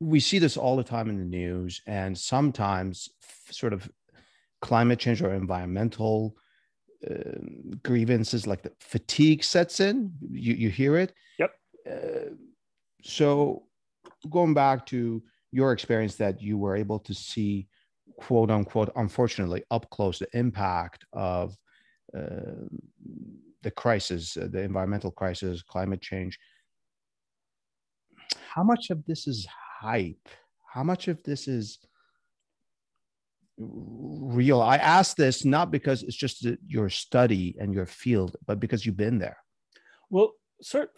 we see this all the time in the news, and sometimes sort of climate change or environmental grievances like the fatigue sets in. You hear it. Yep. So going back to your experience that you were able to see, quote unquote, unfortunately, up close the impact of the crisis, the environmental crisis, climate change. How much of this is hype? How much of this is real? I ask this not because it's just your study and your field, but because you've been there. Well, sir,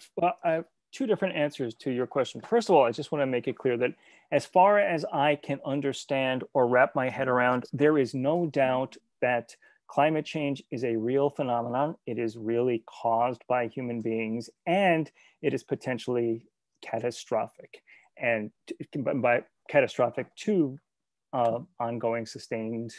I have two different answers to your question. First of all, I just want to make it clear that as far as I can understand or wrap my head around, there is no doubt that climate change is a real phenomenon. It is really caused by human beings, and it is potentially catastrophic. And by catastrophic to ongoing sustained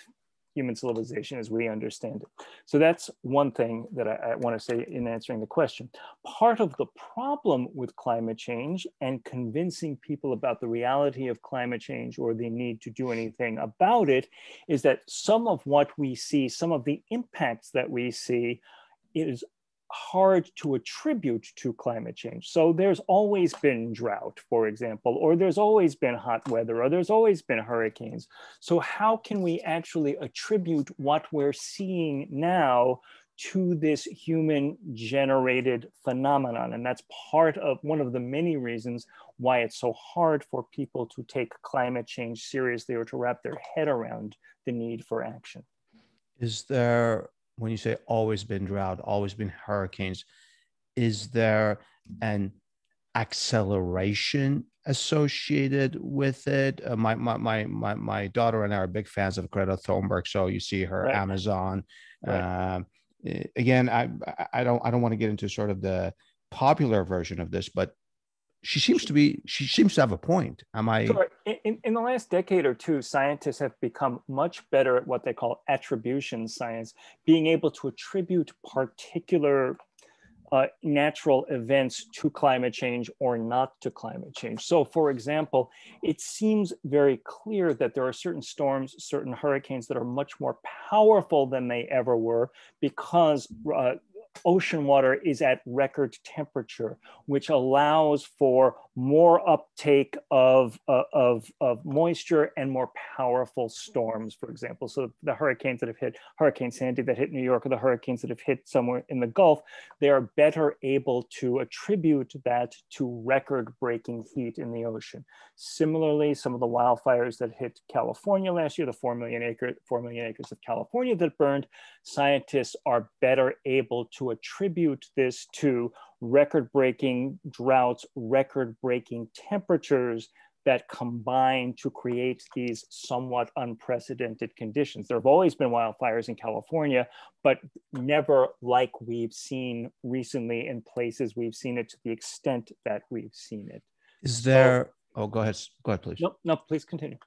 human civilization as we understand it. So that's one thing that I want to say in answering the question. Part of the problem with climate change and convincing people about the reality of climate change or the need to do anything about it is that some of what we see, some of the impacts that we see is hard to attribute to climate change. So there's always been drought, for example, or there's always been hot weather, or there's always been hurricanes. So how can we actually attribute what we're seeing now to this human generated phenomenon? And that's part of one of the many reasons why it's so hard for people to take climate change seriously or to wrap their head around the need for action. Is there, when you say always been drought, always been hurricanes, is there an acceleration associated with it? My daughter and I are big fans of Greta Thunberg, so you see her Right. Amazon. Right. Again, I don't want to get into sort of the popular version of this, but she seems to have a point. Am I? Sure. In the last decade or two, scientists have become much better at what they call attribution science, being able to attribute particular natural events to climate change or not to climate change. So for example, it seems very clear that there are certain storms, certain hurricanes that are much more powerful than they ever were because ocean water is at record temperature, which allows for more uptake of moisture and more powerful storms, for example. So the hurricanes that have hit, Hurricane Sandy that hit New York, or the hurricanes that have hit somewhere in the Gulf, they are better able to attribute that to record-breaking heat in the ocean. Similarly, some of the wildfires that hit California last year, the 4 million acres of California that burned, scientists are better able to attribute this to record-breaking droughts, record-breaking temperatures that combine to create these somewhat unprecedented conditions. There have always been wildfires in California, but never like we've seen recently in places we've seen it to the extent that we've seen it. Is there? Oh, go ahead. Go ahead, please. No, please continue.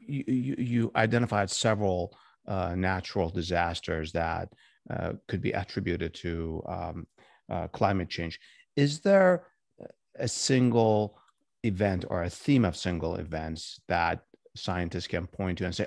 You identified several natural disasters that could be attributed to climate change. Is there a single event or a theme of single events that scientists can point to and say,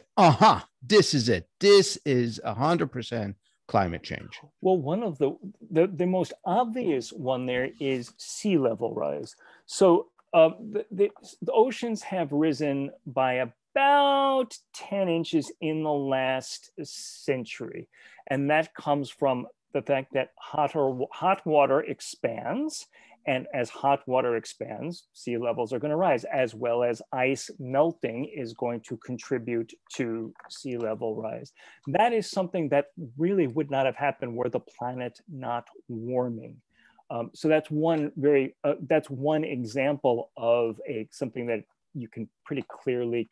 this is it. This is 100% climate change? Well, one of the most obvious one there is sea level rise. So the oceans have risen by about 10 inches in the last century. And that comes from the fact that hot water expands. And as hot water expands, sea levels are going to rise, as well as ice melting is going to contribute to sea level rise. That is something that really would not have happened were the planet not warming. So that's one example of something that you can pretty clearly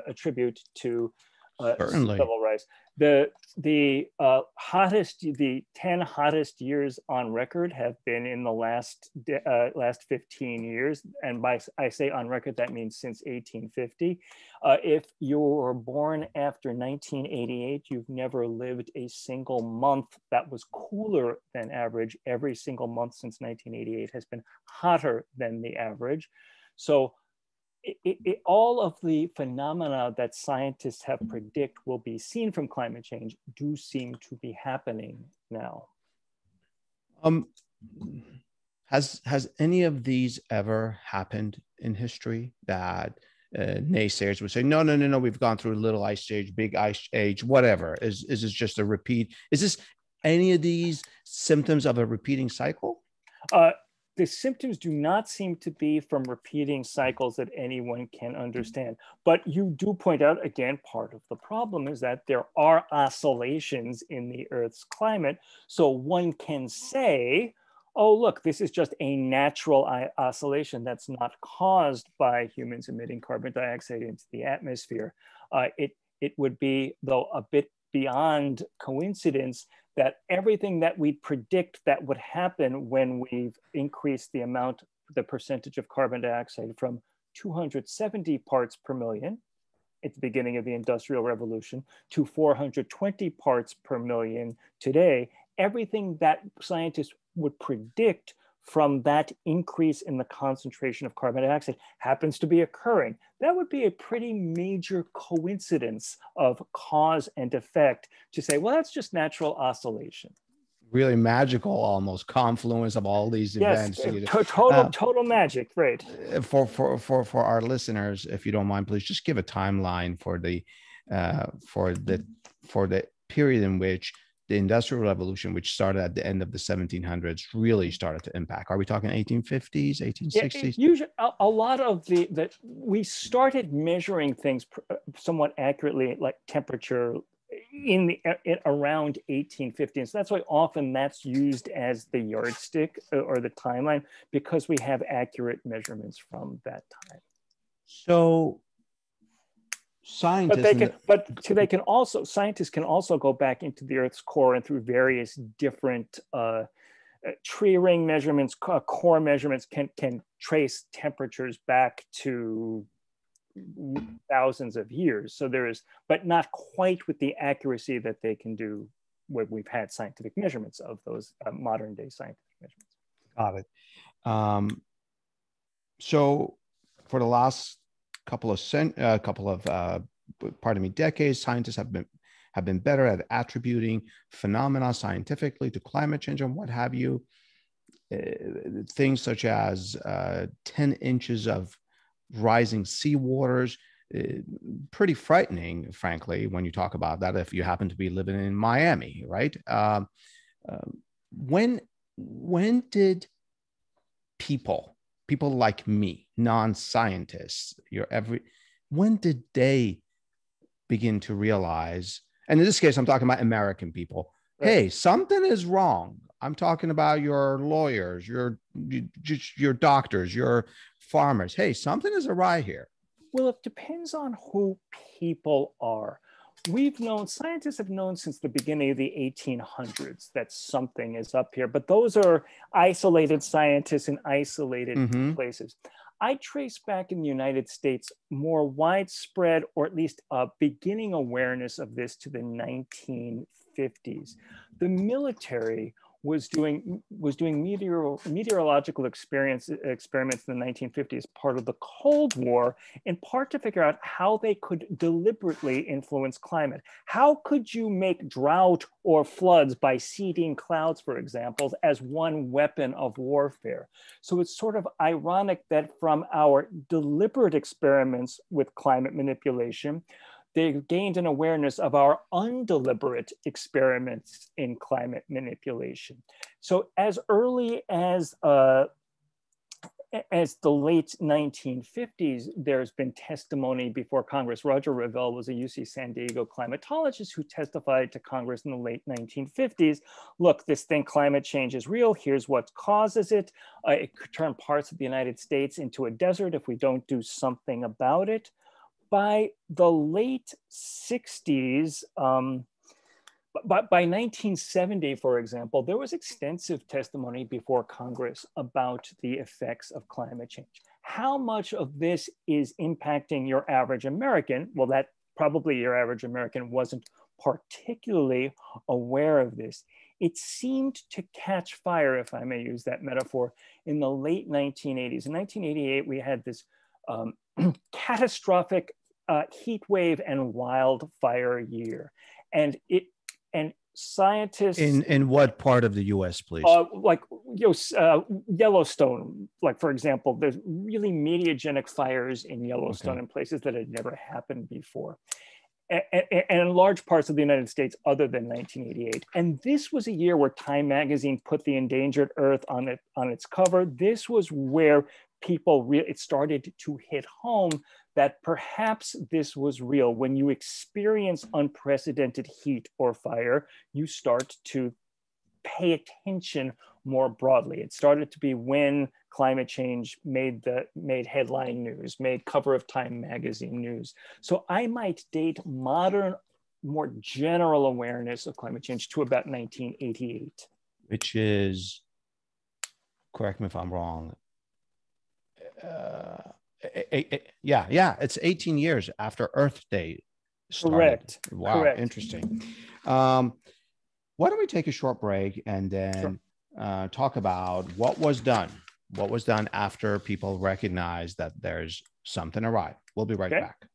attribute to sea level rise. The 10 hottest years on record have been in the last 15 years, and I say on record that means since 1850. If you were born after 1988, you've never lived a single month that was cooler than average. Every single month since 1988 has been hotter than the average. So all of the phenomena that scientists have predict will be seen from climate change do seem to be happening now. Has any of these ever happened in history that naysayers would say, no, no, no, no, we've gone through a little ice age, big ice age, whatever? Is this just a repeat? Is this any of these symptoms of a repeating cycle? The symptoms do not seem to be from repeating cycles that anyone can understand. But you do point out, again, part of the problem is that there are oscillations in the Earth's climate. So one can say, oh, look, this is just a natural oscillation that's not caused by humans emitting carbon dioxide into the atmosphere. It would be, though, a bit beyond coincidence that everything that we predict that would happen when we've increased the percentage of carbon dioxide from 270 parts per million at the beginning of the Industrial Revolution to 420 parts per million today, everything that scientists would predict from that increase in the concentration of carbon dioxide happens to be occurring. That would be a pretty major coincidence of cause and effect to say, well, that's just natural oscillation. Really magical, almost confluence of all these events. Yes, total magic, right? For our listeners, if you don't mind, please just give a timeline for the period in which the Industrial Revolution, which started at the end of the 1700s, really started to impact. Are we talking 1850s, 1860s? Yeah, usually, a lot of we started measuring things somewhat accurately, like temperature, around 1850. So that's why often that's used as the yardstick or the timeline, because we have accurate measurements from that time. So scientists, scientists can also go back into the Earth's core and through various different tree ring measurements, core measurements can trace temperatures back to thousands of years. So there is, but not quite with the accuracy that they can do when we've had scientific measurements of those modern day scientific measurements. Got it. So for the last couple of decades, scientists have been better at attributing phenomena scientifically to climate change and what have you. Things such as 10 inches of rising seawaters, pretty frightening, frankly, when you talk about that, if you happen to be living in Miami, right? When did people like me, non-scientists, when did they begin to realize, and in this case, I'm talking about American people, right, hey, something is wrong. I'm talking about your lawyers, your doctors, your farmers. Hey, something is awry here. Well, it depends on who people are. Scientists have known since the beginning of the 1800s that something is up here, but those are isolated scientists in isolated places. I trace back in the United States more widespread, or at least a beginning awareness of this, to the 1950s. The military was doing meteorological experiments in the 1950s, part of the Cold War, in part to figure out how they could deliberately influence climate. How could you make drought or floods by seeding clouds, for example, as one weapon of warfare? So it's sort of ironic that from our deliberate experiments with climate manipulation, they gained an awareness of our undeliberate experiments in climate manipulation. So as early as the late 1950s, there's been testimony before Congress. Roger Revelle was a UC San Diego climatologist who testified to Congress in the late 1950s. Look, this thing, climate change, is real. Here's what causes it. It could turn parts of the United States into a desert if we don't do something about it. By the late 60s, by 1970, for example, there was extensive testimony before Congress about the effects of climate change. How much of this is impacting your average American? Well, that probably your average American wasn't particularly aware of this. It seemed to catch fire, if I may use that metaphor, in the late 1980s. In 1988, we had this catastrophic heat wave and wildfire year. And scientists in what part of the US, please? Like Yellowstone, like for example, there's really mediogenic fires in Yellowstone in places that had never happened before. And in large parts of the United States other than 1988. And this was a year where Time magazine put the endangered earth on its cover. This was where it started to hit home that perhaps this was real. When you experience unprecedented heat or fire, you start to pay attention more broadly. It started to be when climate change made headline news, made cover of Time magazine news. So I might date modern, more general awareness of climate change to about 1988. Which is, correct me if I'm wrong, it's 18 years after Earth Day started. Correct. Wow, correct. Interesting. Why don't we take a short break and then talk about what was done after people recognized that there's something awry. We'll be right back.